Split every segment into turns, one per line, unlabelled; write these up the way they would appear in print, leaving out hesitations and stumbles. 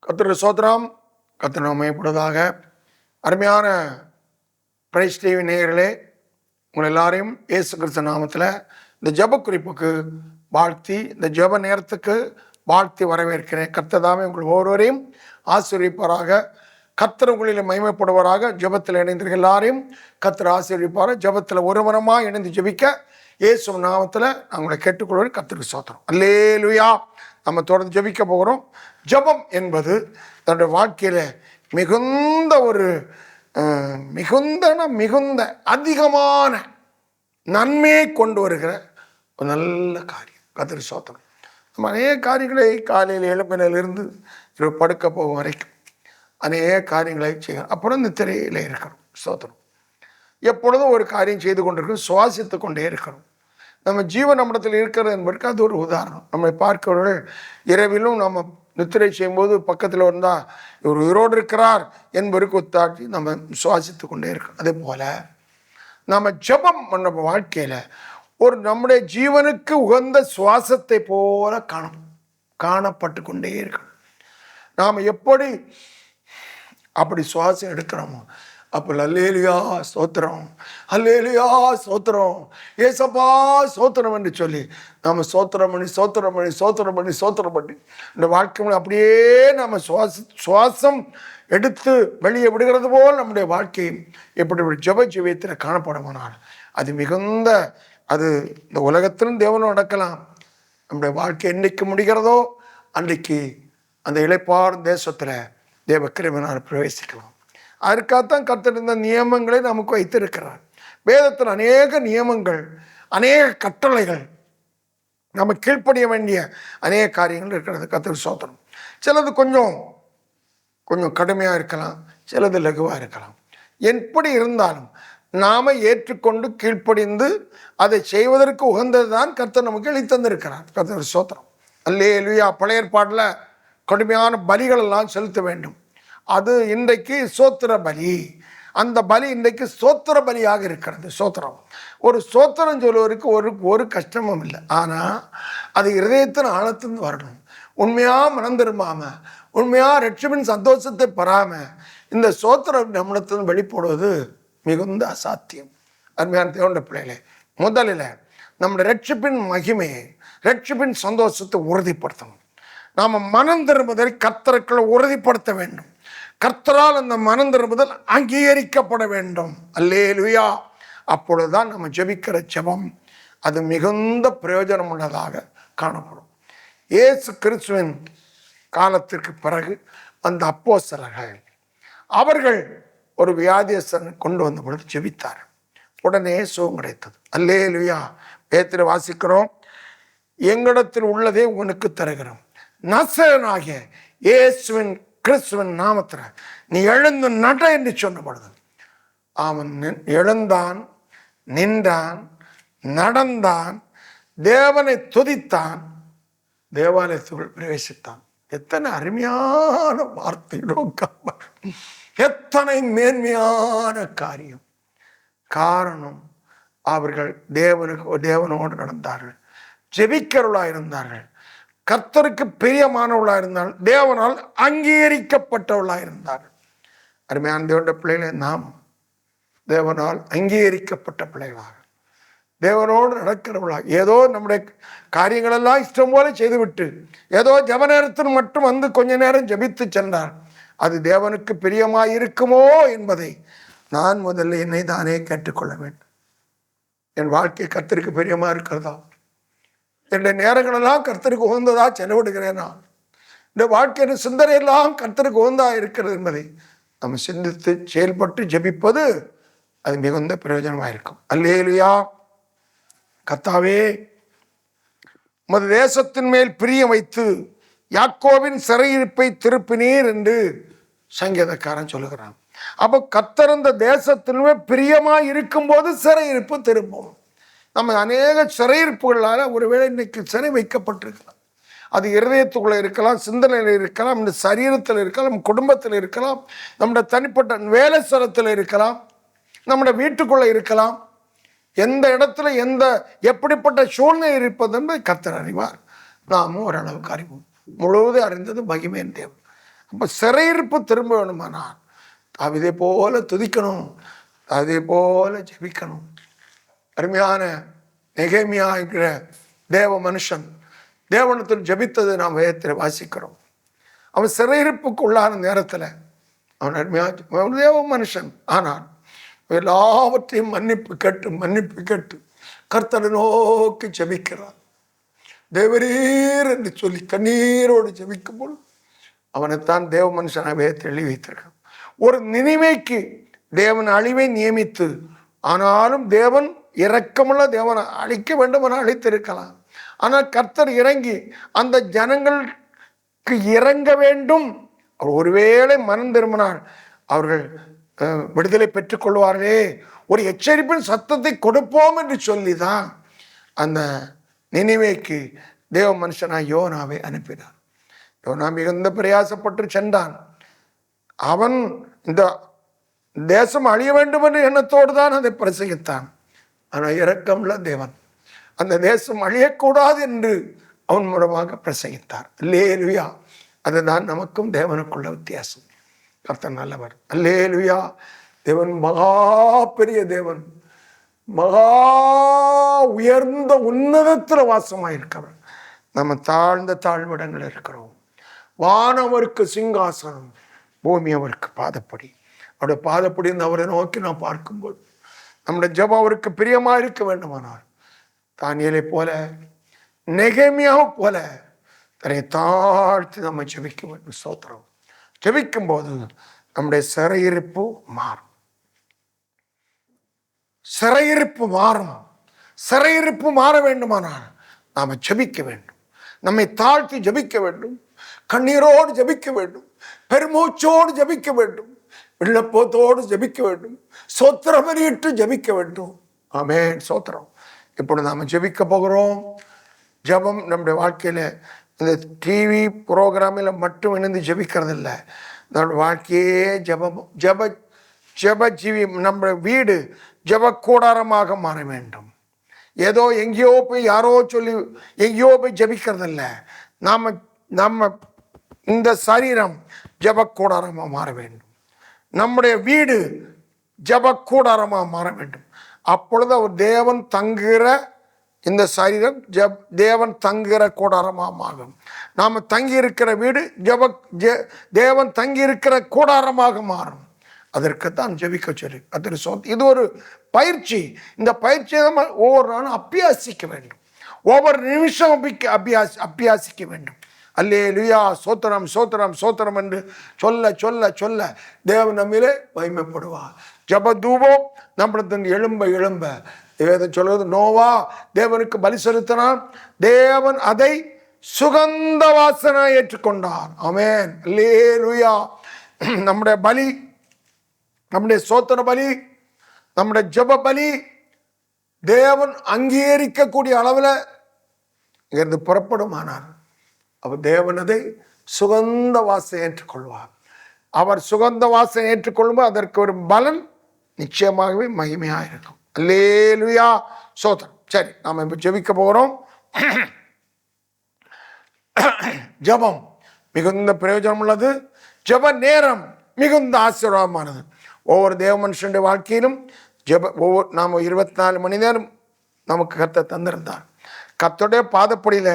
கர்த்தருடைய ஸ்தோத்திரம். கர்த்தர் நாமப்படுவதாக. அருமையான பிரைஸ் டிவி நேயர்களே, உங்கள் எல்லாரையும் இயேசு கிறிஸ்து நாமத்தில் இந்த ஜெப குறிப்புக்கு வாழ்த்தி, இந்த ஜெப நேரத்துக்கு வாழ்த்தி வரவேற்கிறேன். கர்த்தர் தாமே உங்கள் ஒவ்வொருவரையும் ஆசீர்வதிப்பாராக. கர்த்தர் உங்களில் மகிமைப்படுவாராக. ஜெபத்தில் இணைந்திருக்க எல்லாரையும் கர்த்தர் ஆசீர்வதிப்பாராக. ஜெபத்தில் ஒருவனமாக இணைந்து ஜெபிக்க இயேசு நாமத்தில் நாங்களை கேட்டுக்கொள்வது கர்த்தருக்கு ஸ்தோத்திரம். அல்லேலூயா. நம்ம தொடர்ந்து ஜெபிக்க போகிறோம். ஜெபம் என்பது தன்னுடைய வாழ்க்கையில் மிகுந்த அதிகமான நன்மையை கொண்டு வருகிற ஒரு நல்ல காரியம். கர்த்தருக்கு ஸ்தோத்திரம். நம்ம அநேக காரியங்களை காலையில் எழுப்பினிலிருந்து படுக்க போகும் வரைக்கும் அநேக காரியங்களை செய்யணும். அப்புறம் இந்த திரையில் இருக்கணும். ஸ்தோத்திரம். எப்பொழுதும் ஒரு காரியம் செய்து கொண்டிருக்கணும், சுவாசித்து கொண்டே இருக்கணும். நம்ம ஜீவன் நம்மிடத்தில் இருக்கிறது என்பதற்கு அது ஒரு உதாரணம். நம்மை பார்க்கிறவர்கள் இரவிலும் நம்ம நித்திரை செய்யும்போது பக்கத்தில் வந்தால் இவர் உயிரோடு இருக்கிறார் என்பதற்கு ஒத்தாட்சி நம்ம சுவாசித்து கொண்டே இருக்கணும். அதே போல் நம்ம ஜெபம் நம்ம வாழ்க்கையில் ஒரு நம்முடைய ஜீவனுக்கு உகந்த சுவாசத்தை போல காணப்பட்டு கொண்டே இருக்கணும். நாம் எப்படி அப்படி சுவாசம் எடுக்கிறோமோ அப்போ அல்லேலூயா ஸ்தோத்திரம், அல்லேலூயா ஸ்தோத்திரம், ஏசப்பா ஸ்தோத்திரம் என்று சொல்லி நம்ம சோத்திரம் பண்ணி இந்த வாழ்க்கை அப்படியே நம்ம சுவாசம் எடுத்து வெளியே விடுகிறது போல் நம்முடைய வாழ்க்கை எப்படி ஒரு ஜெப ஜீவியத்தில் காணப்படுமானால் அது இந்த உலகத்திலும் தேவனும் நடக்கலாம். நம்முடைய வாழ்க்கை என்னைக்கு முடிகிறதோ அன்றைக்கு அந்த இளைப்பார் தேசத்தில் தேவ கிருபையினால் பிரவேசிக்கலாம். அதற்காகத்தான் கர்த்தர் இந்த நியமங்களை நமக்கு வைத்திருக்கிறார். வேதத்தில் அநேக நியமங்கள், அநேக கட்டளைகள், நம்ம கீழ்ப்படிய வேண்டிய அநேக காரியங்கள் இருக்கிறது. கர்த்தர் ஸ்தோத்திரம். சிலது கொஞ்சம் கடுமையாக இருக்கலாம், சிலது லகுவாக இருக்கலாம். எப்படி இருந்தாலும் நாம் ஏற்றுக்கொண்டு கீழ்ப்படிந்து அதை செய்வதற்கு உகந்தது தான் கர்த்தர் நமக்கு அளித்தந்திருக்கிறார். கர்த்தர் ஸ்தோத்திரம். அல்லேலூயா. பழைய ஏற்பாட்டில் கடுமையான பலிகள் எல்லாம் செலுத்த வேண்டும். அது இன்றைக்கு சோத்திர பலி. அந்த பலி இன்றைக்கு சோத்திர பலியாக இருக்கிறது. சோத்திரம். ஒரு சோத்திரம் சொல்லுவதற்கு ஒரு கஷ்டமும் இல்லை. ஆனால் அது இருதயத்தின் ஆழத்திலிருந்து வரணும். உண்மையாக மனம் திரும்பாமல், உண்மையாக ரட்சிப்பின் சந்தோஷத்தை பெறாமல் இந்த சோத்திரம் நம்மிடத்திலிருந்து வெளிப்படுவது மிகுந்த அசாத்தியம். அருமையான தேவனுடைய பிள்ளைகளே, முதலில் நம்முடைய ரட்சிப்பின் மகிமையை, ரட்சிப்பின் சந்தோஷத்தை உறுதிப்படுத்தணும். நாம் மனம் திரும்புவதை கர்த்தருக்குள்ள உறுதிப்படுத்த வேண்டும். கர்த்தரால் அந்த மனம் திரும்புதல் அங்கீகரிக்கப்பட வேண்டும். அல்லேலூயா. அப்பொழுதுதான் நம்ம ஜெபிக்கிற ஜெபம் அது மிகுந்த பிரயோஜனம் உள்ளதாக காணப்படும். இயேசு கிறிஸ்துவின் காலத்திற்கு பிறகு அந்த அப்போஸ்தலர்கள் அவர்கள் ஒரு வியாதியஸ்தனை கொண்டு வந்த பொழுது ஜெபித்தார். உடனே சுகம் கிடைத்தது. அல்லேலூயா. வேதத்தில் வாசிக்கிறோம், எங்களிடத்தில் உள்ளதே உனக்கு தருகிறோம், நசரேயனாகிய இயேசுவின் கிறிஸ்துவின் நாமத்தில் நீ எழுந்து நட என்று சொன்னபொழுது அவன் எழுந்தான், நின்றான், நடந்தான், தேவனை துதித்தான், தேவாலயத்துக்குள் பிரவேசித்தான். எத்தனை அருமையான வார்த்தைகளோ, எத்தனை மேன்மையான காரியம். காரணம், அவர்கள் தேவனோடு நடந்தார்கள், ஜெபிக்கிறவர்களாக இருந்தார்கள், கர்த்தருக்கு பிரியமானவர்களாக இருந்தார்கள், தேவனால் அங்கீகரிக்கப்பட்டவர்களாக இருந்தார்கள். அருமையான தேவனுடைய பிள்ளைகளை நாம் தேவனால் அங்கீகரிக்கப்பட்ட பிள்ளைகளாக, தேவனோடு நடக்கிறவர்களாக, ஏதோ நம்முடைய காரியங்களெல்லாம் இஷ்டம் போல செய்துவிட்டு ஏதோ ஜெப நேரத்தில் மட்டும் வந்து கொஞ்ச நேரம் ஜெபித்து சென்றார், அது தேவனுக்கு பிரியமாக இருக்குமோ என்பதை நான் முதல்ல என்னை தானே கேட்டுக்கொள்ள வேண்டும். என் வாழ்க்கை கர்த்தருக்கு பிரியமாக இருக்கிறதா? என்னுடைய நேரங்களெல்லாம் கர்த்தருக்கு உகந்ததா செலவிடுகிறேனா? இந்த வாழ்க்கையின் சிந்தனையெல்லாம் கர்த்தருக்கு உகந்தா இருக்கிறது என்பதை நம்ம சிந்தித்து செயல்பட்டு ஜெபிப்பது அது மிகுந்த பிரயோஜனமாக இருக்கும். அல்லேலூயா. கர்த்தாவே, உமது தேசத்தின் மேல் பிரியம் வைத்து யாக்கோவின் சிறையிருப்பை திருப்பினீர் என்று சங்கீதக்காரன் சொல்லுகிறான். அப்போ கர்த்தர் இந்த தேசத்திலுமே பிரியமா இருக்கும் போது சிறையிருப்பு திரும்பும். நம்ம அநேக சிறையிருப்புகளால் ஒருவேளை இன்னைக்கு சிறை வைக்கப்பட்டிருக்கலாம். அது இருதயத்துக்குள்ள இருக்கலாம், சிந்தனையில் இருக்கலாம், இந்த சரீரத்தில் இருக்கலாம், குடும்பத்தில் இருக்கலாம், நம்முடைய தனிப்பட்ட வேலை ஸ்தலத்தில் இருக்கலாம், நம்முடைய வீட்டுக்குள்ள இருக்கலாம். எந்த இடத்துல எப்படிப்பட்ட சூழ்நிலை இருப்பது என்பதை கர்த்தர் அறிவார். நாமும் ஓரளவுக்கு அறிவோம். முழுவதும் அறிந்தது மகிமையின் தேவன். அப்போ சிறையிருப்பு திரும்ப வேணுமானால் அதே போல துதிக்கணும், அதே போல ஜெபிக்கணும். அருமையான நெகேமியா என்கிற தேவ மனுஷன் தேவனத்தில் ஜெபித்தது நாம் வேதத்தில் வாசிக்கிறோம். அவன் சிறையிருப்புக்கு உள்ளான நேரத்தில் அவன் அருமையாக தேவ மனுஷன். ஆனால் எல்லாவற்றையும் மன்னிப்பு கேட்டு கர்த்தரை நோக்கி ஜெபிக்கிறான். தேவரீர் என்று சொல்லி கண்ணீரோடு ஜெபிக்கும் போது அவனைத்தான் தேவ மனுஷனாக வேதத்தில் எழுதி வைத்திருக்கான். ஒரு நினைவைக்கு தேவன் அழிவை நியமித்து, ஆனாலும் தேவன் இரக்கமுள்ள தேவனை அழிக்க வேண்டும் என அழித்திருக்கலாம். ஆனால் கர்த்தர் இறங்கி அந்த ஜனங்களுக்கு இறங்க வேண்டும். அவர் ஒருவேளை மனம் திரும்பினால் அவர்கள் விடுதலை பெற்றுக் கொள்வார்களே, ஒரு எச்சரிப்பின் சத்தத்தை கொடுப்போம் என்று சொல்லிதான் அந்த நினைவேக்கு தேவ மனுஷனாக யோனாவை அனுப்பினார். யோனா மிகுந்த பிரயாசப்பட்டு சென்றான். அவன் இந்த தேசம் அழிய வேண்டும் என்ற எண்ணத்தோடு தான் அதை பிரசங்கித்தான். ஆனால் இரக்கமுள்ள தேவன் அந்த தேசம் அழியக்கூடாது என்று அவன் மூலமாக பிரசங்கித்தார். அல்லேலூயா. அதுதான் நமக்கும் தேவனுக்குள்ள வித்தியாசம். கர்த்தர் நல்லவர். அல்லேலூயா. தேவன் மகா பெரிய தேவன், மகா உயர்ந்த உன்னதத்தில் வாசமாயிருக்கிறவர். நம்ம தாழ்ந்த தாழ்விடங்கள் இருக்கிறோம். வானம் அவருக்கு சிங்காசனம், பூமி அவருக்கு பாதப்படி. அவருடைய பாதப்படி அவரை நோக்கி நாம் பார்க்கும்போது நம்முடைய ஜெபம் அவருக்கு பிரியமாக இருக்க வேண்டுமானால் தானியேலை போல, நெகேமியாவை போல தன்னை தாழ்த்தி நம்ம ஜெபிக்க வேண்டும். ஸ்தோத்திரம். ஜெபிக்கும் போது நம்முடைய சிறையிருப்பு மாறும். சிறையிருப்பு மாறும். சிறையிருப்பு மாற வேண்டுமானால் நாம் ஜெபிக்க வேண்டும். நம்மை தாழ்த்தி ஜெபிக்க வேண்டும். கண்ணீரோடு ஜெபிக்க வேண்டும். பெருமூச்சோடு ஜெபிக்க வேண்டும். விண்ணப்பத்தோடு ஜெபிக்க வேண்டும். சோத்திரம் வெளியிட்டு ஜெபிக்க வேண்டும். ஆமென். சோத்திரம். இப்பொழுது நாம் ஜெபிக்க போகிறோம். ஜெபம் நம்முடைய வாழ்க்கையில் இந்த டிவி ப்ரோக்ராமில் மட்டும் இணைந்து ஜெபிக்கிறது இல்லை. நம்முடைய வாழ்க்கையே ஜெபம். ஜெப ஜீவி. நம்முடைய வீடு ஜெப கூடாரமாக மாற வேண்டும். ஏதோ எங்கேயோ போய் யாரோ சொல்லி எங்கேயோ போய் ஜெபிக்கிறது இல்லை. நம்ம இந்த சரீரம் ஜெப கூடாரமாக மாற வேண்டும். நம்முடைய வீடு ஜெப கூடாரமாக மாற வேண்டும். அப்பொழுது அவர் தேவன் தங்குகிற இந்த சரீரம் தேவன் தங்குகிற கூடாரமாக மாறும். நாம் தங்கி இருக்கிற வீடு தேவன் தங்கி இருக்கிற கூடாரமாக மாறும். அதற்குத்தான் ஜெபிக்க சொல்லி கர்த்தர் இது ஒரு பயிற்சி. இந்த பயிற்சியை நம்ம ஒவ்வொரு நாளும் அபியாசிக்க வேண்டும். ஒவ்வொரு நிமிஷம் அபியாசிக்க வேண்டும். அல்லேலூயா. சோத்திரம் சோத்திரம் சோத்திரம் என்று சொல்ல சொல்ல சொல்ல தேவன் நம்மிலே மகிமைப்படுவார். ஜெப தூபம் நம்மிடத்தின் எழும்ப வேதம் சொல்வது, நோவா தேவனுக்கு பலி செலுத்தினான், தேவன் அதை சுகந்த வாசனை ஏற்றுக்கொண்டார். ஆமென். அல்லேலூயா. நம்முடைய பலி, நம்முடைய சோத்திர பலி, நம்முடைய ஜெப பலி தேவன் அங்கீகரிக்கக்கூடிய அளவில் இங்கிருந்து புறப்படுமானார் அவர் தேவன் அதை சுகந்த வாசனை ஏற்றுக்கொள்வார். அவர் சுகந்த வாசனை ஏற்றுக்கொள்ளும்போது அதற்கு ஒரு பலன் நிச்சயமாகவே மகிமையாக இருக்கும். அல்லேலூயா. சோத்திரம். சரி, நாம் இப்போ ஜெபிக்க போகிறோம். ஜெபம் மிகுந்த பிரயோஜனம் உள்ளது. ஜெப நேரம் மிகுந்த ஆசீர்வாதமானது. ஒவ்வொரு தேவ மனுஷனுடைய வாழ்க்கையிலும் நாம் 24 மணி நேரம் நமக்கு கர்த்தர் தந்திருந்தார். கர்த்தருடைய பாதப்படியில்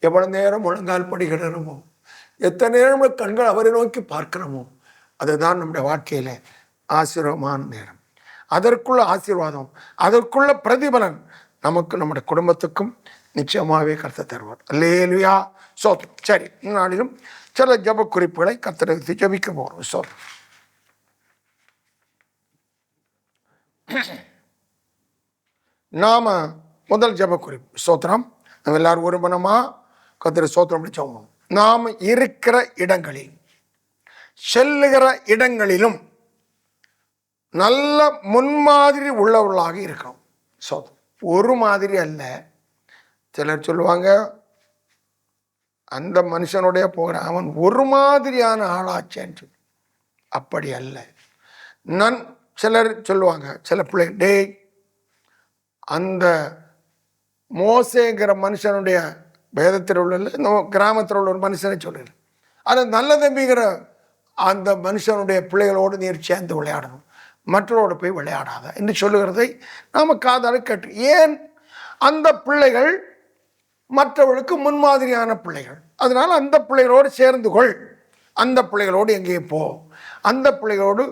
எவ்வளவு நேரம் முழங்கால் படிக்கிறோமோ, எத்தனை நேரம் கண்கள் அவரை நோக்கி பார்க்கிறோமோ, அதுதான் நம்முடைய வாழ்க்கையில ஆசீர்வாதமான நேரம். அதற்குள்ள ஆசீர்வாதம், அதற்குள்ள பிரதிபலன் நமக்கு நம்முடைய குடும்பத்துக்கும் நிச்சயமாகவே கர்த்தர் தருவார். அல்லேலூயா. சோத்திரம். சரி, நாளிலும் சில ஜெப குறிப்புகளை கர்த்தருக்கு ஜெபிக்க போகிறோம். சோத்திரம். நாம முதல் ஜெப குறிப்பு. ஸ்தோத்திரம். நம்ம எல்லாரும் ஒரு மனமா கர்த்தருக்கு ஸ்தோத்திரம் பிடிச்சோம். நாம் இருக்கிற இடங்களில், செல்லுகிற இடங்களிலும் நல்ல முன்மாதிரி உள்ளவர்களாக இருக்கணும். ஒரு மாதிரி அல்ல. சிலர் சொல்லுவாங்க, அந்த மனுஷனுடைய போகிற அவன் ஒரு மாதிரியான ஆளாச்சேன்னு சொல்லி. அப்படி அல்ல. சிலர் சொல்லுவாங்க, சில பிள்ளை, டே அந்த மோசேங்கிற மனுஷனுடைய வேதத்தில் உள்ள கிராமத்தில் உள்ள ஒரு மனுஷனை சொல்லுது, அது நல்ல தம்பிங்கிற அந்த மனுஷனுடைய பிள்ளைகளோடு நீர் சேர்ந்து விளையாடணும், மற்றவரோடு போய் விளையாடாத என்று சொல்லுகிறதை நாம் காதால் கேட்டு. ஏன்? அந்த பிள்ளைகள் மற்றவர்களுக்கு முன்மாதிரியான பிள்ளைகள். அதனால் அந்த பிள்ளைகளோடு சேர்ந்து கொள், அந்த பிள்ளைகளோடு எங்கேயும் போ, அந்த பிள்ளைகளோடு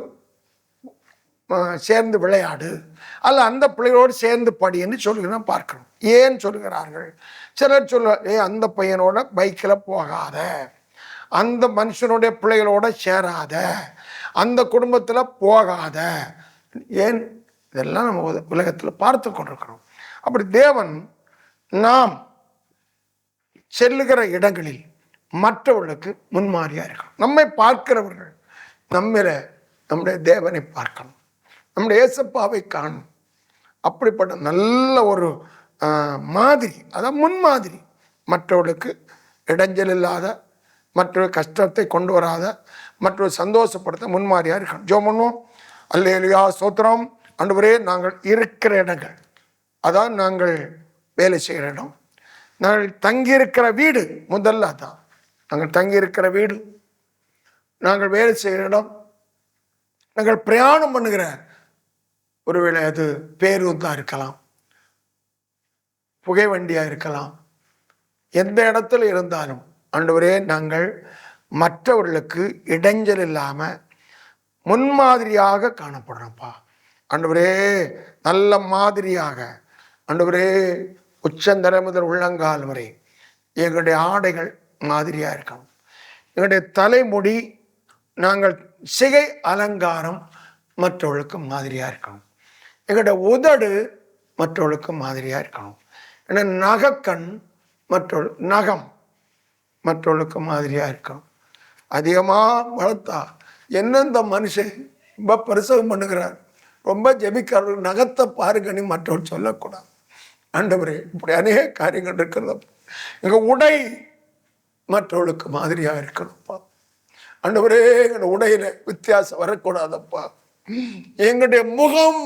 சேர்ந்து விளையாடு, அல்ல அந்த பிள்ளைகளோடு சேர்ந்து படி என்று சொல்லுகிறோம். பார்க்கணும் ஏன் சொல்லுகிறார்கள். சிலர் அந்த பையனோட பைக்கில் போகாத, அந்த மனுஷனுடைய பிள்ளைகளோட சேராத, அந்த குடும்பத்தில் போகாத. ஏன்? இதெல்லாம் நம்ம உலகத்தில் பார்த்து கொண்டிருக்கிறோம். அப்படி தேவன் நாம் செல்லுகிற இடங்களில் மற்றவர்களுக்கு முன்மாதிரியா இருக்கணும். நம்மை பார்க்கிறவர்கள் நம்முடைய தேவனை பார்க்கணும், நம்முடைய ஏசப்பாவை காணும். அப்படிப்பட்ட நல்ல ஒரு மாதிரி, அதான் முன்மாதிரி, மற்றவர்களுக்கு இடைஞ்சல் இல்லாத, மற்றொரு கஷ்டத்தை கொண்டு வராத, மற்றொரு சந்தோஷப்படுத்த முன்மாதிரியா இருக்கணும். ஜெபம் பண்ணுவோம். அல்லேலூயா, ஸ்தோத்திரம். ஆண்டவரே, நாங்கள் இருக்கிற இடங்கள், அதான் நாங்கள் வேலை செய்கிற இடம், நாங்கள் தங்கியிருக்கிற வீடு, முதல்ல அதான் நாங்கள் தங்கியிருக்கிற வீடு, நாங்கள் வேலை செய்கிற இடம், நாங்கள் பிரயாணம் பண்ணுகிற, ஒருவேளை அது பேருந்தாக இருக்கலாம், புகை வண்டியாக இருக்கலாம், எந்த இடத்துல இருந்தாலும் ஆண்டவரே, நாங்கள் மற்றவர்களுக்கு இடைஞ்சல் இல்லாமல் முன்மாதிரியாக காணப்படுறோம்ப்பா. ஆண்டவரே, நல்ல மாதிரியாக, ஆண்டவரே, உச்சந்தலை முதல் உள்ளங்கால் வரை எங்களுடைய ஆடைகள் மாதிரியாக இருக்கணும். எங்களுடைய தலைமுடி, நாங்கள் சிகை அலங்காரம் மற்றவர்களுக்கு மாதிரியாக இருக்கணும். எங்களுடைய உதடு மற்றவர்களுக்கு மாதிரியாக இருக்கணும். ஏன்னா நகக்கண் நகம் மற்றவர்களுக்கு மாதிரியாக இருக்கணும். அதிகமாக வளர்த்தா என்னெந்த மனுஷன் ரொம்ப பிரசவம் பண்ணுகிறார், ரொம்ப ஜெபிக்கிறார், நகத்தை பாருங்கன்னு மற்றவர்கள் சொல்லக்கூடாது. ஆண்டவரே, இப்படி அநேக காரியங்கள் இருக்கிறதப்பா. எங்கள் உடை மற்றவர்களுக்கு மாதிரியாக இருக்கணும்ப்பா. ஆண்டவரே, எங்களுடைய உடையில வித்தியாசம் வரக்கூடாதப்பா. எங்களுடைய முகம்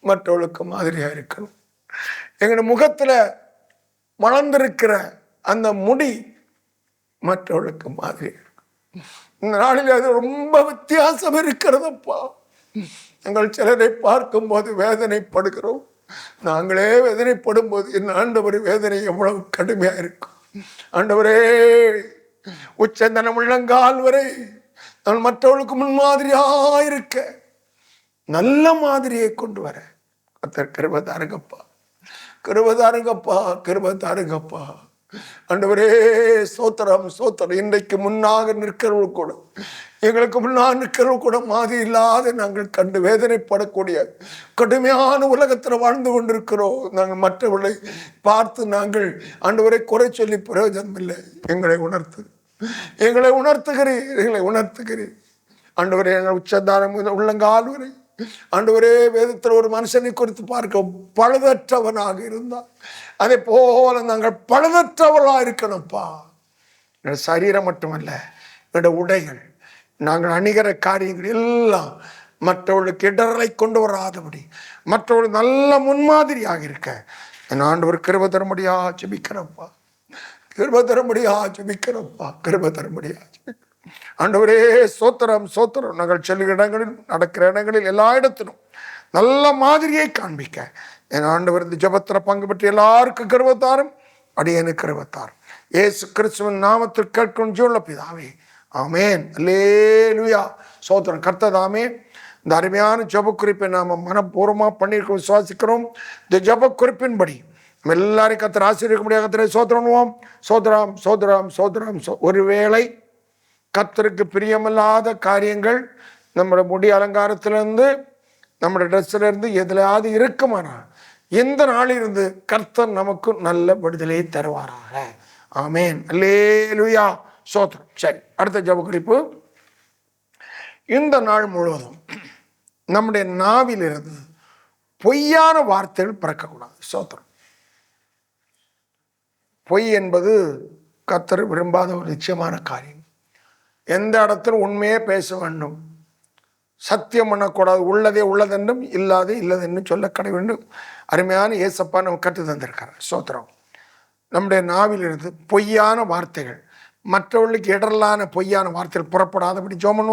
மற்றவர்களுக்கு மாதிரியாக இருக்கணும். எங்களுடைய முகத்தில் வளர்ந்திருக்கிற அந்த முடி மற்றவர்களுக்கு மாதிரி இருக்கும். இந்த நாளில் அது ரொம்ப வித்தியாசம் இருக்கிறதப்பா. எங்கள் சிலரை பார்க்கும் போது வேதனைப்படுகிறோம். நாங்களே வேதனைப்படும் போது என் ஆண்டவர் வேதனை எவ்வளவு கடுமையாக இருக்கும். ஆண்டவரே, உச்சந்தனம் உள்ளங்கால் வரை நான் மற்றவர்களுக்கு முன்மாதிரியாக இருக்க நல்ல மாதிரியை கொண்டு வர கர்த்தர் கிருபை தாருங்கப்பா, கிருபை தாருங்கப்பா, கிருபை தாருங்கப்பா. ஆண்டவரே, ஸ்தோத்திரம், ஸ்தோத்திரம். இன்றைக்கு முன்னாக நிற்கிறவர்கள் கூட, எங்களுக்கு முன்னால் நிற்கிறவர்கள் கூட மாதிரி இல்லாத நாங்கள் கண்டு வேதனைப்படக்கூடிய கடுமையான உலகத்தில் வாழ்ந்து கொண்டிருக்கிறோம். நாங்கள் மற்றவர்களை பார்த்து நாங்கள் ஆண்டவரை குறை சொல்லி பிரயோஜனம் இல்லை. எங்களை உணர்த்துகிறேன். ஆண்டவரே, எங்கள் உச்சந்தாரம் உள்ளங்கால் வரை ஆண்டவரே, வேதத்தில் ஒரு மனுஷனை குறித்து பார்க்க பழுதற்றவனாக இருந்தால் அதே போல நாங்கள் பழுதற்றவர்களாக இருக்கணும்ப்பா. என்னோட சரீரம் மட்டுமல்ல, என்னோட உடைகள், நாங்கள் அணிகிற காரியங்கள் எல்லாம் மற்றவர்களுக்கு இடரை கொண்டு வராதபடி, மற்றவர்கள் நல்ல முன்மாதிரியாக இருக்க என் ஆண்டவர் கிருபை தரும்படியா ஜெபிக்கிறப்பா, கிருபை தரும்படியா ஜெபிக்கிறப்பா, கிருபை தரும்படியா ஜெபிக்கிறோம். ஆண்டவரே, ஸ்தோத்திரம், ஸ்தோத்திரம். நாங்கள் செல்லுகிற இடங்களில், நடக்கிற இடங்களில், எல்லா இடத்திலும் நல்ல மாதிரியை காண்பிக்க என் ஆண்டவர் இந்த ஜெபத்தில் பங்கு பெற்று எல்லாருக்கும் கிருபை தாரும், அடியேனுக்கு கிருபை தாரும். இயேசு கிறிஸ்துவின் நாமத்தில் கேட்கும் ஜீவனுள்ள பிதாவே, ஆமேன். அல்லேலூயா, ஸ்தோத்திரம். கர்த்ததாமே இந்த அருமையான ஜெப குறிப்பை நாம் மனப்பூர்வமாக பண்ணியிருக்க விசுவாசிக்கிறோம். இந்த ஜெப குறிப்பின்படி நம்ம எல்லாரையும் கர்த்தர் ஆசீர்வதிக்க முடியாது. கர்த்தரை ஸ்தோத்திரம் பண்ணுவோம். ஸ்தோத்திரம், ஸ்தோத்திரம், ஸ்தோத்திரம். ஒருவேளை கர்த்தருக்கு பிரியமில்லாத காரியங்கள் நம்மளோட முடி அலங்காரத்திலேருந்து, நம்மளோட ட்ரெஸ்ஸிலேருந்து எதுலையாவது இருக்குமானா இந்த நாளிலிருந்து கர்த்தர் நமக்கு நல்ல விடுதலையை தருவாராக. ஆமேன். அல்லேலூயா. ஸ்தோத்திரம். சரி, அடுத்த ஜெப குறிப்பு. இந்த நாள் முழுவதும் நம்முடைய நாவிலிருந்து பொய்யான வார்த்தைகள் பிறக்கக்கூடாது. ஸ்தோத்திரம். பொய் என்பது கர்த்தர் விரும்பாத ஒரு நிச்சயமான காரியம். எந்த இடத்துல உண்மையே பேச வேண்டும், சத்தியம் பண்ணக்கூடாது. உள்ளதே உள்ளதென்றும் இல்லாதே இல்லதென்றும் சொல்ல கடை வேண்டும். அருமையான ஏசப்பா நம்ம கற்று தந்திருக்கார். ஸ்தோத்திரம். நம்முடைய நாவிலிருந்து பொய்யான வார்த்தைகள், மற்றவர்களுக்கு இடரலான பொய்யான வார்த்தைகள் புறப்படாதபடி ஜெபம்.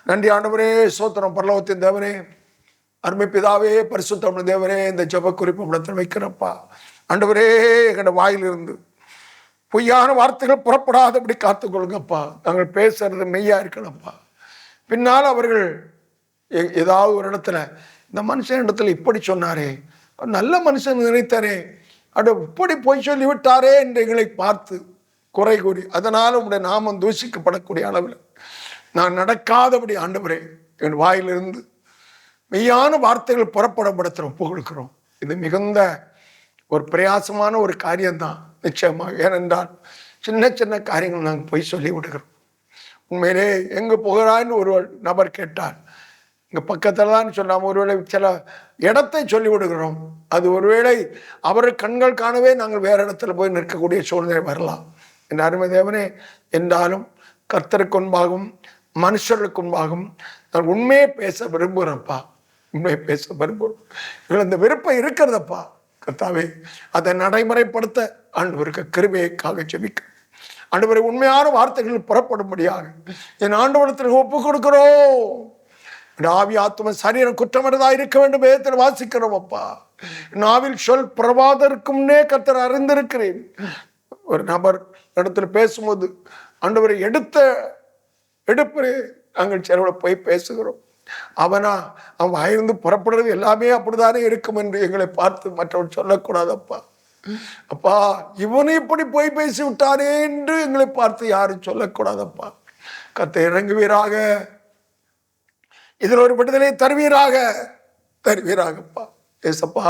நன்றி ஆண்டவரே. ஸ்தோத்திரம். பரலோகத்தின் தேவனே, அருமை பிதாவே, பரிசுத்த தேவரே, இந்த ஜெப குறிப்பு இடத்தில் வைக்கிறப்பா. ஆண்டவரே, எங்களோட வாயிலிருந்து பொய்யான வார்த்தைகள் புறப்படாதபடி காத்துக்கொள்ளுங்கப்பா. நாங்கள் பேசுறது மெய்யா இருக்கணும்ப்பா. பின்னால் அவர்கள் ஏதாவது ஒரு இடத்துல இந்த மனுஷன் இடத்துல இப்படி சொன்னாரே, நல்ல மனுஷன் நினைத்தாரே, அப்படி இப்படி பொய் சொல்லிவிட்டாரே என்று எங்களை பார்த்து குறை கூறி அதனால் உங்களுடைய நாமம் தூஷிக்கப்படக்கூடிய அளவில் நான் நடக்காதபடி ஆண்டவரே என் வாயிலிருந்து மெய்யான வார்த்தைகள் புறப்படப்படுத்துகிறோம், ஒப்பு கொடுக்கிறோம். இது மிகுந்த ஒரு பிரயாசமான ஒரு காரியம்தான் நிச்சயமாக. ஏனென்றால் சின்ன சின்ன காரியங்கள் நாங்கள் பொய் சொல்லி விடுகிறோம். உண்மையிலே எங்கே போகிறான்னு ஒரு நபர் கேட்டால் இங்கே பக்கத்தில் தான் சொல்லாமல் ஒருவேளை சில இடத்தை சொல்லி விடுகிறோம். அது ஒருவேளை அவர் கண்கள் காணவே நாங்கள் வேறு இடத்துல போய் நிற்கக்கூடிய சூழ்நிலை வரலாம். என் அருமை தேவனே, என்றாலும் கர்த்தருக்கு முன்பாகவும் மனுஷர்களுக்கு முன்பாகவும் நான் உண்மையை பேச விரும்புகிறேன்ப்பா. உண்மையை பேச விரும்புகிறோம். இந்த விருப்பம் இருக்கிறதப்பா. கர்த்தாவே, அதை நடைமுறைப்படுத்த ஆண்டவருக்கு கிருபைக்காக ஜெபிக்க, ஆண்டவரை உண்மையான வார்த்தைகள் புறப்படும்படியாக என் ஆண்டவரத்தில் ஒப்பு கொடுக்கிறோம். ஆவி ஆத்தும சரீரம் குற்றமற்றதா இருக்க வேண்டும் வேதத்தில் வாசிக்கிறோம் அப்பா. நாவில் சொல் பிரபாதற்கும்னே கர்த்தர் அறிந்திருக்கிறேன். ஒரு நபர் இடத்துல பேசும்போது ஆண்டவரை எடுப்பு நாங்கள் சிலவில் போய் பேசுகிறோம். அவன் வாயிலிருந்து புறப்படுறது எல்லாமே அப்படித்தானே இருக்கும் என்று எங்களை பார்த்து மற்றவர்கள் சொல்லக்கூடாதப்பா. அப்பா, இவனை இப்படி போய் பேசி விட்டானே என்று எங்களை பார்த்து யாரும் சொல்லக்கூடாதப்பா. கர்த்தர் இறங்குவீராக, இதில் ஒரு விடுதலை தருவீராகப்பா. ஏசப்பா,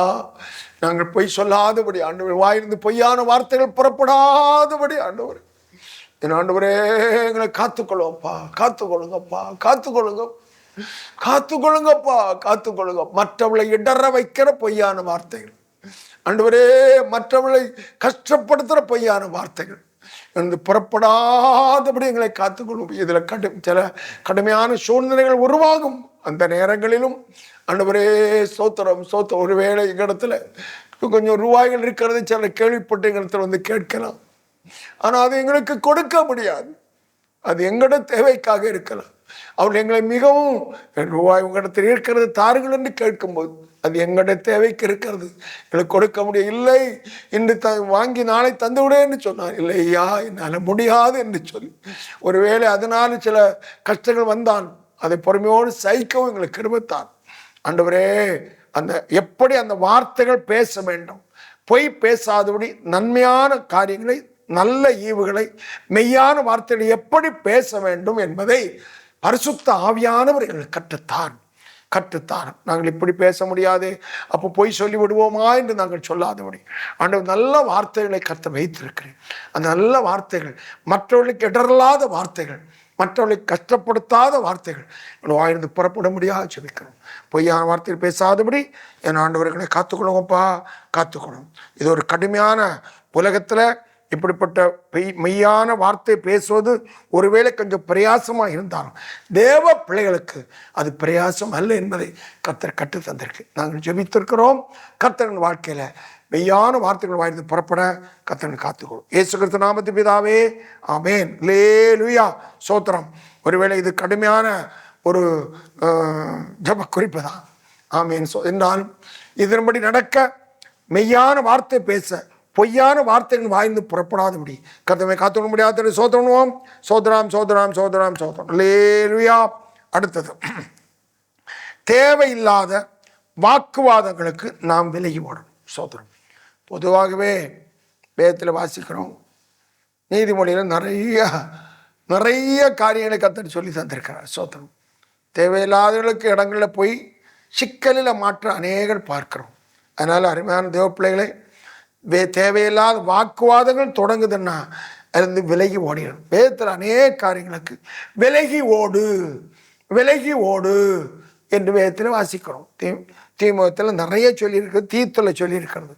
நாங்கள் பொய் சொல்லாதபடி ஆண்டவர், வாயிலிருந்து பொய்யான வார்த்தைகள் புறப்படாதபடி ஆண்டவர், என் ஆண்டவரே எங்களை காத்துக்கொள்ளுங்கப்பா. காத்துக்கொள்ளுங்க. மற்றவளை இடற வைக்கிற பொய்யான வார்த்தைகள் ஆண்டவரே, மற்றவளை கஷ்டப்படுத்துகிற பொய்யான வார்த்தைகள் வந்து புறப்படாதபடி எங்களை காத்துக்கொள்ளும். இதில் சில கடுமையான சூழ்நிலைகள் உருவாகும். அந்த நேரங்களிலும் ஆண்டவரே ஸ்தோத்திரம். ஒருவேளை எங்களிடத்துல கொஞ்சம் ரூபாய்கள் இருக்கிறது சில கேள்விப்பட்டு எங்களிடத்துல வந்து கேட்கலாம். ஆனால் அது எங்களுக்கு கொடுக்க முடியாது. அது எங்களோட தேவைக்காக இருக்கலாம். அவர்கள் எங்களை மிகவும் ரூபாய் உங்களிடத்தில் இருக்கிறது தாருங்கள் என்று கேட்கும்போது அது எங்களுடைய தேவைக்கு இருக்கிறது, எங்களுக்கு கொடுக்க முடியும். இல்லை, இன்று வாங்கி நாளை தந்து விடேன்னு சொன்னார். இல்லையா, என்னால் முடியாது என்று சொல்லி ஒருவேளை அதனால சில கஷ்டங்கள் வந்தான், அதை பொறுமையோடு சகிக்கவும் எங்களுக்கு கிருபைத்தான். ஆண்டவரே, எப்படி அந்த வார்த்தைகள் பேச வேண்டும், பொய் பேசாதபடி நன்மையான காரியங்களை, நல்ல ஈவுகளை, மெய்யான வார்த்தைகளை எப்படி பேச வேண்டும் என்பதை பரிசுத்த ஆவியானவர் எங்களுக்கு கற்றுத்தான். நாங்கள் இப்படி பேச முடியாது, அப்போ பொய் சொல்லி விடுவோமா என்று நாங்கள் சொல்லாதபடி ஆண்டவர் நல்ல வார்த்தைகளை கர்த்தர் வைத்திருக்கிறேன். அந்த நல்ல வார்த்தைகள், மற்றவர்களுக்கு இடரலாத வார்த்தைகள், மற்றவர்களை கஷ்டப்படுத்தாத வார்த்தைகள் வாயிலிருந்து புறப்பட முடியாது ஜெபிக்கிறோம். பொய்யான வார்த்தைகள் பேசாதபடி என் ஆண்டவர்களை காத்துக்கணும். இது ஒரு கடுமையான உலகத்தில் இப்படிப்பட்ட மெய்யான வார்த்தை பேசுவது ஒருவேளை கொஞ்சம் பிரயாசமாக இருந்தாலும் தேவ பிள்ளைகளுக்கு அது பிரயாசம் அல்ல என்பதை கர்த்தர் கற்று தந்திருக்கு. நாங்கள் ஜெபித்திருக்கிறோம். கர்த்தரின் வாழ்க்கையில் மெய்யான வார்த்தைகள் வாயிலிருந்து புறப்பட கர்த்தர் காத்துக்கொள்ளும். இயேசு கிறிஸ்து நாமத்து பிதாவே, ஆமேன். அல்லேலூயா. ஸ்தோத்திரம். ஒருவேளை இது கடுமையான ஒரு ஜெப குறிப்பு தான். ஆமேன். என்றாலும் இதன்படி நடக்க, மெய்யான வார்த்தை பேச, பொய்யான வார்த்தைகள் வாய்ந்து புறப்படாதபடி கர்த்தரை காத்துக்கொள்ள முடியாத சோதரம். அல்லேலூயா. அடுத்தது, தேவையில்லாத வாக்குவாதங்களுக்கு நாம் விலகி ஓடணும். சோதரம். பொதுவாகவே வேதத்தில் வாசிக்கிறோம், நீதிமொழியில் நிறைய காரியங்களை கர்த்தர் சொல்லி தந்திருக்கிறார். சோதரம். தேவையில்லாதவர்களுக்கு இடங்களில் போய் சிக்கலில் மாற்ற அநேகர் பார்க்கிறோம். அதனால் அருமையான தேவ பிள்ளைகளை தேவையில்லாத வாக்குவாதங்கள் தொடங்குதுன்னா அதுலேருந்து விலகி ஓடிடும். வேதத்தில் அநேக காரியங்களுக்கு விலகி ஓடு விலகி ஓடு என்று வேதத்தில் வாசிக்கிறோம். தீமோத்தேயுவில் நிறைய சொல்லியிருக்கிறது, தீத்துல சொல்லியிருக்கிறது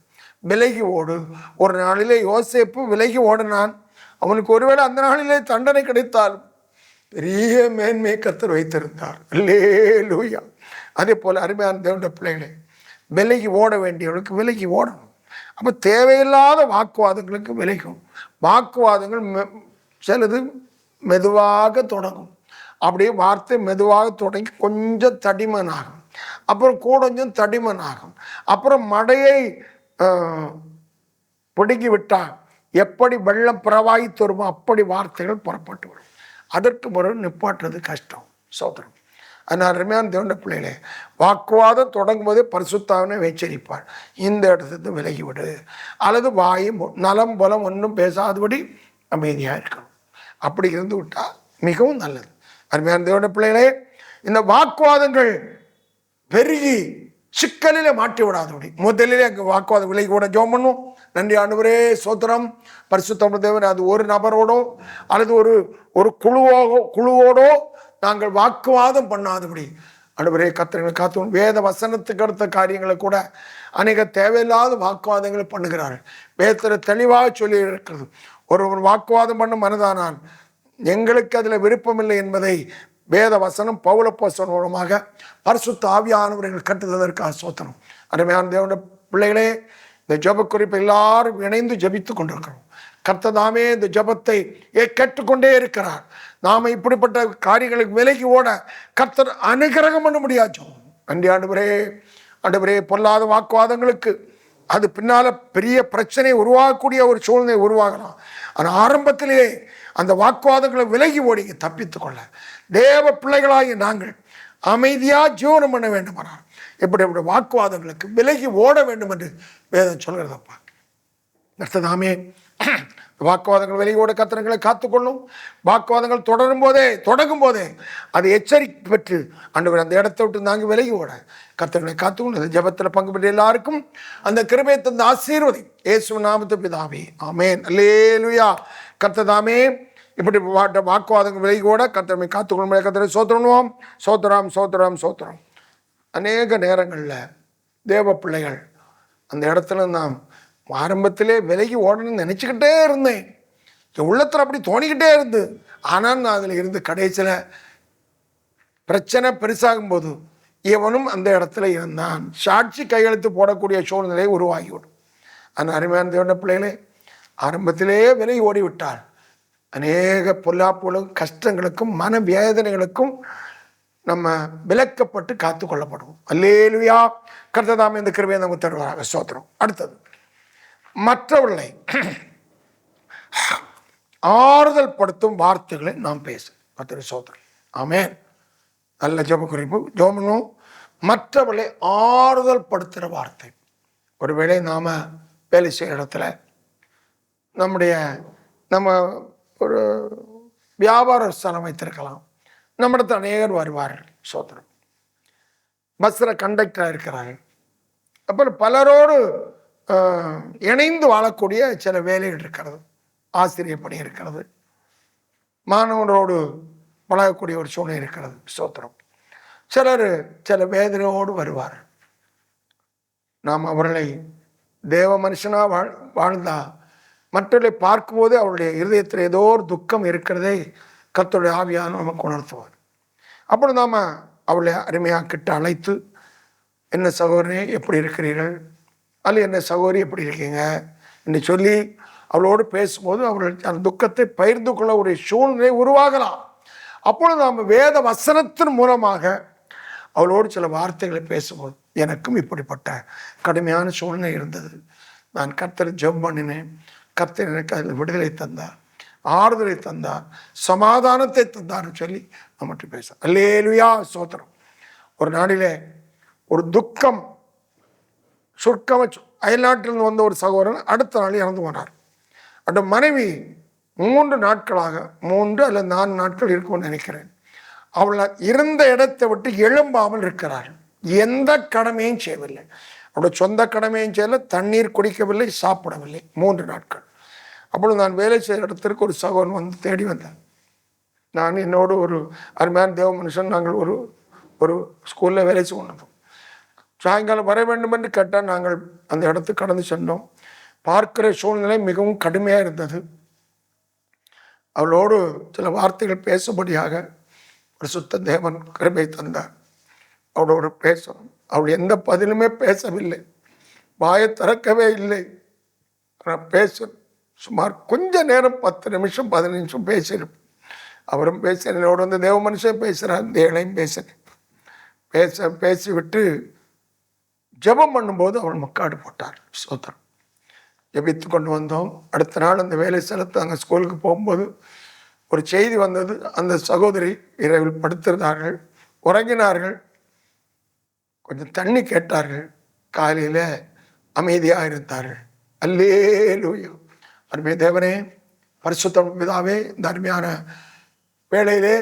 விலகி ஓடு. ஒரு நாளிலே யோசேப்பு விலகி ஓடினான். அவனுக்கு ஒருவேளை அந்த நாளிலே தண்டனை கிடைத்தால் பெரிய மேன்மையை கர்த்தர் வைத்திருந்தார். அல்லேலூயா. அதே போல் அருமையான தேவனுடைய பிள்ளைகளை விலகி ஓட வேண்டியவர்களுக்கு விலகி ஓடணும். அப்போ தேவையில்லாத வாக்குவாதங்களுக்கு விலகும். வாக்குவாதங்கள் சிலது மெதுவாக தொடங்கும். அப்படியே வார்த்தை மெதுவாக தொடங்கி கொஞ்சம் தடிமன் ஆகும், அப்புறம் கொஞ்சம் தடிமன் ஆகும், அப்புறம் மடையை பிடுங்கி விட்டால் எப்படி வெள்ளம் பிரவாகித்து வருமோ அப்படி வார்த்தைகள் புறப்பட்டு வரும். அதற்கு பிறகு நிப்பாட்டுறது கஷ்டம். சோதரம். அதனால் அருமையான தேவனுடைய பிள்ளைகளே, வாக்குவாதம் தொடங்கும் போதே பரிசுத்தாவினை எச்சரிப்பார், இந்த இடத்துக்கு விலகிவிடு, அல்லது வாயும் நலம் பலம் ஒன்றும் பேசாதபடி அமைதியாக இருக்கணும். அப்படி இருந்து விட்டால் மிகவும் நல்லது. அருமையான தேவனுடைய பிள்ளைகளே, இந்த வாக்குவாதங்கள் பெருகி சிக்கலில் மாட்டி விடாதபடி முதலிலே அங்கே வாக்குவாதம் விலகி கூட ஜெபம் பண்ணும். நன்றி ஆண்டவரே, சோத்திரம். பரிசுத்த தேவன், அது ஒரு நபரோடோ அல்லது ஒரு குழுவோடோ நாங்கள் வாக்குவாதம் பண்ணாதபடி ஆண்டவரே கர்த்தரை காத்து. வேத வசனத்துக்கு அடுத்த காரியங்களை கூட அநேக தேவையில்லாத வாக்குவாதங்களை பண்ணுகிறார்கள். வேதத்தில் தெளிவாக சொல்லி இருக்கிறது, ஒரு வாக்குவாதம் பண்ண மனதானான் எங்களுக்கு அதில் விருப்பமில்லை என்பதை வேத வசனம் பவுலப்போஸ்தலன் மூலமாக பரிசுத்த ஆவியானவர்கள் கட்டுவதற்காக சோத்திரம். அருமையான தேவனுடைய பிள்ளைகளே, இந்த ஜெப குறிப்பை எல்லாரும் இணைந்து ஜெபித்து கொண்டிருக்கிறோம். கர்த்ததாமே இந்த ஜெபத்தை கேட்டுக்கொண்டே இருக்கிறார். நாம இப்படிப்பட்ட காரியங்களுக்கு விலகி ஓட கர்த்தர் அனுகிரகம் பண்ண முடியாது. நன்றி ஆண்டவரே. ஆண்டவரே, பொல்லாத வாக்குவாதங்களுக்கு அது பின்னால பெரிய பிரச்சனை உருவாகக்கூடிய ஒரு சூழ்நிலை உருவாகலாம். ஆனால் ஆரம்பத்திலேயே அந்த வாக்குவாதங்களை விலகி ஓடிங்க தப்பித்து கொள்ள தேவ பிள்ளைகளாகி நாங்கள் அமைதியாக ஜீவனம் பண்ண வேண்டுமானார் இப்படி வாக்குவாதங்களுக்கு விலகி ஓட வேண்டும் என்று வேதம் சொல்கிறதப்பா. கர்த்ததாமே வாக்குவாதங்கள் விலகி ஓட கர்த்தர்களை காத்துக்கொள்ளும். வாக்குவாதங்கள் தொடங்கும் போதே அதை எச்சரிக்கை பெற்று ஆண்டவர் அந்த இடத்தை விட்டு நாங்கள் விலகி ஓட கர்த்தர்களை காத்துக்கொள்ளும். ஜெபத்தில் பங்கு பெற்ற எல்லாருக்கும் அந்த கிருபையை தந்த ஆசீர்வதி இயேசு நாமத்து பிதாவே, ஆமென். அல்லேலூயா. கர்த்ததாமே இப்படி வாக்குவாதங்கள் விலகி ஓட கர்த்தரை காத்துக்கொள்ளும். கர்த்தரை சோத்திரணுவோம். சோத்திரம் சோத்திரம் சோத்திரம். அநேக நேரங்களில் தேவ பிள்ளைகள் அந்த இடத்துல நாம் ஆரம்பத்திலே விலகி ஓடணும்னு நினச்சிக்கிட்டே இருந்தேன். என் உள்ளத்தில் அப்படி தோணிக்கிட்டே இருந்து, ஆனால் நான் அதில் இருந்து கடைசியில் பிரச்சனை பெருசாகும் போது இவனும் அந்த இடத்துல இருந்தான், சாட்சி கையெழுத்து போடக்கூடிய சூழ்நிலை உருவாகிவிடும். அந்த அருமையான தேவனுடைய பிள்ளைகளே, ஆரம்பத்திலே விலகி ஓடிவிட்டால் அநேக பொல்லாப்புகளுக்கும் கஷ்டங்களுக்கும் மன வேதனைகளுக்கும் நம்ம விலக்கப்பட்டு காத்து கொள்ளப்படுவோம். அல்லேலூயா. கர்த்ததாமே இந்த கிருபையை நமக்கு தருவாராக. ஸ்தோத்திரம். அடுத்தது, மற்றவர்களை ஆறுதல் படுத்தும் வார்த்தைகளை நாம் பேச கர்த்தரை ஸ்தோத்திரம். ஆமென். நல்ல ஜெப குறிப்பு. ஜெபம். மற்றவர்களை ஆறுதல் படுத்துகிற வார்த்தை. ஒருவேளை நாம் வேலை செய்கிற இடத்துல நம்ம ஒரு வியாபார ஸ்தலம் வைத்திருக்கலாம். நம்மிடத்தில் அநேகர் வருவார்கள். சோத்திரம். பஸ்ஸில் கண்டக்டராக இருக்கிறார்கள். அப்புறம் பலரோடு இணைந்து வாழக்கூடிய சில வேலைகள் இருக்கிறது. ஆசிரியர் பணி இருக்கிறது, மாணவரோடு பழகக்கூடிய ஒரு சூழ்நிலை இருக்கிறது. ஸ்தோத்திரம். சிலர் சில வேதனையோடு வருவார். நாம் அவர்களை தேவ மனுஷனாக வாழ்ந்தா மற்றவர்களை பார்க்கும்போது அவருடைய இருதயத்தில் ஏதோ ஒரு துக்கம் இருக்கிறதே கர்த்தருடைய ஆவியான நமக்கு உணர்த்துவார். அப்புறம் நாம் அவளை அருமையாக கிட்ட அழைத்து, என்ன சகோதரனே எப்படி இருக்கிறீர்கள், அல்லது என்ன சகோதரி எப்படி இருக்கீங்க என்று சொல்லி அவளோடு பேசும்போது அவர்கள் அந்த துக்கத்தை பகிர்ந்து கொள்ள ஒரு சூழ்நிலை உருவாகலாம். அப்பொழுது நாம் வேத வசனத்தின் மூலமாக அவளோடு சில வார்த்தைகளை பேசும்போது, எனக்கும் இப்படிப்பட்ட கடுமையான சூழ்நிலை இருந்தது, நான் கர்த்தரை ஜெபம் பண்ணினேன், கர்த்தர் எனக்கு அதில் விடுதலை தந்தார், ஆறுதலை தந்தார், சமாதானத்தை தந்தார்னு சொல்லி நம்மகிட்ட பேச. அல்லேலூயா. ஸ்தோத்திரம். ஒரு நாளிலே ஒரு துக்கம் சொற்கம அயல்நாட்டிலிருந்து வந்த ஒரு சகோதரன் அடுத்த நாள் இறந்து போனார். அந்த மனைவி 3 நாட்களாக 3 அல்லது 4 நாட்கள் இருக்கும்னு நினைக்கிறேன், அவளை இருந்த இடத்தை விட்டு எழும்பாமல் இருக்கிறார்கள். எந்த கடமையும் செய்யவில்லை. அவருடைய சொந்த கடமையும் செய்யல, தண்ணீர் குடிக்கவில்லை, சாப்பிடவில்லை 3 நாட்கள். அப்பொழுது நான் வேலை செய்கிற இடத்திற்கு ஒரு சகோதரன் வந்து தேடி வந்தேன். நான் என்னோடு ஒரு அருமையான தேவ மனுஷன், நாங்கள் ஒரு ஒரு ஸ்கூலில் வேலை செய்யணும். சாயங்காலம் வர வேண்டும் என்று கேட்டால் நாங்கள் அந்த இடத்துக்கு கடந்து சென்றோம். பார்க்கிற சூழ்நிலை மிகவும் கடுமையாக இருந்தது. அவளோடு சில வார்த்தைகள் பேசும்படியாக ஒரு சுத்த தேவன் கிருபை தந்தார். அவளோடு பேசணும். அவள் எந்த பதிலுமே பேசவில்லை, வாயை திறக்கவே இல்லை. ஆனால் பேசணும். சுமார் கொஞ்ச நேரம் 10 நிமிஷம் 15 நிமிஷம் பேசியிருப்பேன். அவரும் பேசுகிறேன், என்னோட வந்து தேவ மனுஷன் பேசுகிறார், இந்த இளையும் பேசுகிறேன். பேசிவிட்டு ஜெபம் பண்ணும்போது அவள் முக்காடு போட்டார். சோதரம் ஜெபித்து கொண்டு வந்தோம். அடுத்த நாள் அந்த வேலை செலுத்த அங்கே ஸ்கூலுக்கு போகும்போது ஒரு செய்தி வந்தது. அந்த சகோதரி இரவில் படுத்திருந்தார்கள், உறங்கினார்கள். கொஞ்சம் தண்ணி கேட்டார்கள், காலையில் அமைதியாக இருந்தார்கள். அல்லேலூயா. அருமையான தேவனே, பரிசுத்த பிதாவே, இந்த அருமையான வேளையிலே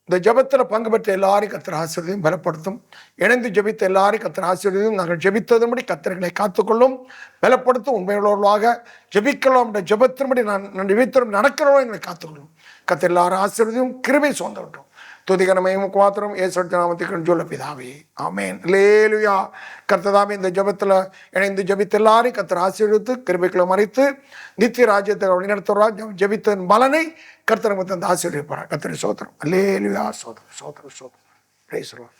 இந்த ஜெபத்தில் பங்கு பெற்ற எல்லாரையும் கர்த்தர் ஆசீர்வதியும் பலப்படுத்தும். இணைந்து ஜெபித்த எல்லாரையும் கர்த்தர் ஆசீர்வதியும். நாங்கள் ஜெபித்ததுபடி கர்த்தர்களை காத்துக்கொள்ளும், பலப்படுத்தும். உண்மையுள்ளவர்களாக ஜெபிக்கலாம் என்ற ஜெபத்தின்படி நான் ஜெபித்தரும் நடக்கிறோம் எங்களை காத்துக்கொள்ளும். கர்த்தர் எல்லாரும் ஆசீர்வதியும், கிருபை சுதந்திரம். துதிகரமையும் மாத்திரம் ஏசு நாமத்துக்கு சொல்ல பிதாவே, ஆமென். அல்லேலூயா. கர்த்ததாமே, இந்த ஜெபத்தில் இணைந்து ஜெபித்த எல்லாரையும் கர்த்தர் ஆசீர்வதித்து கிருபைகளை மறைத்து நித்திய ராஜ்யத்தை வழிநடத்துகிறார். ஜெபித்ததன் பலனை கர்த்தர் நமக்கு அந்த ஆசீர்வதிப்பார். கர்த்தரை சோத்திரம். அல்லேலூயா. சோத்திரம் சோத்திரம் சோத்திரம். Praise the Lord.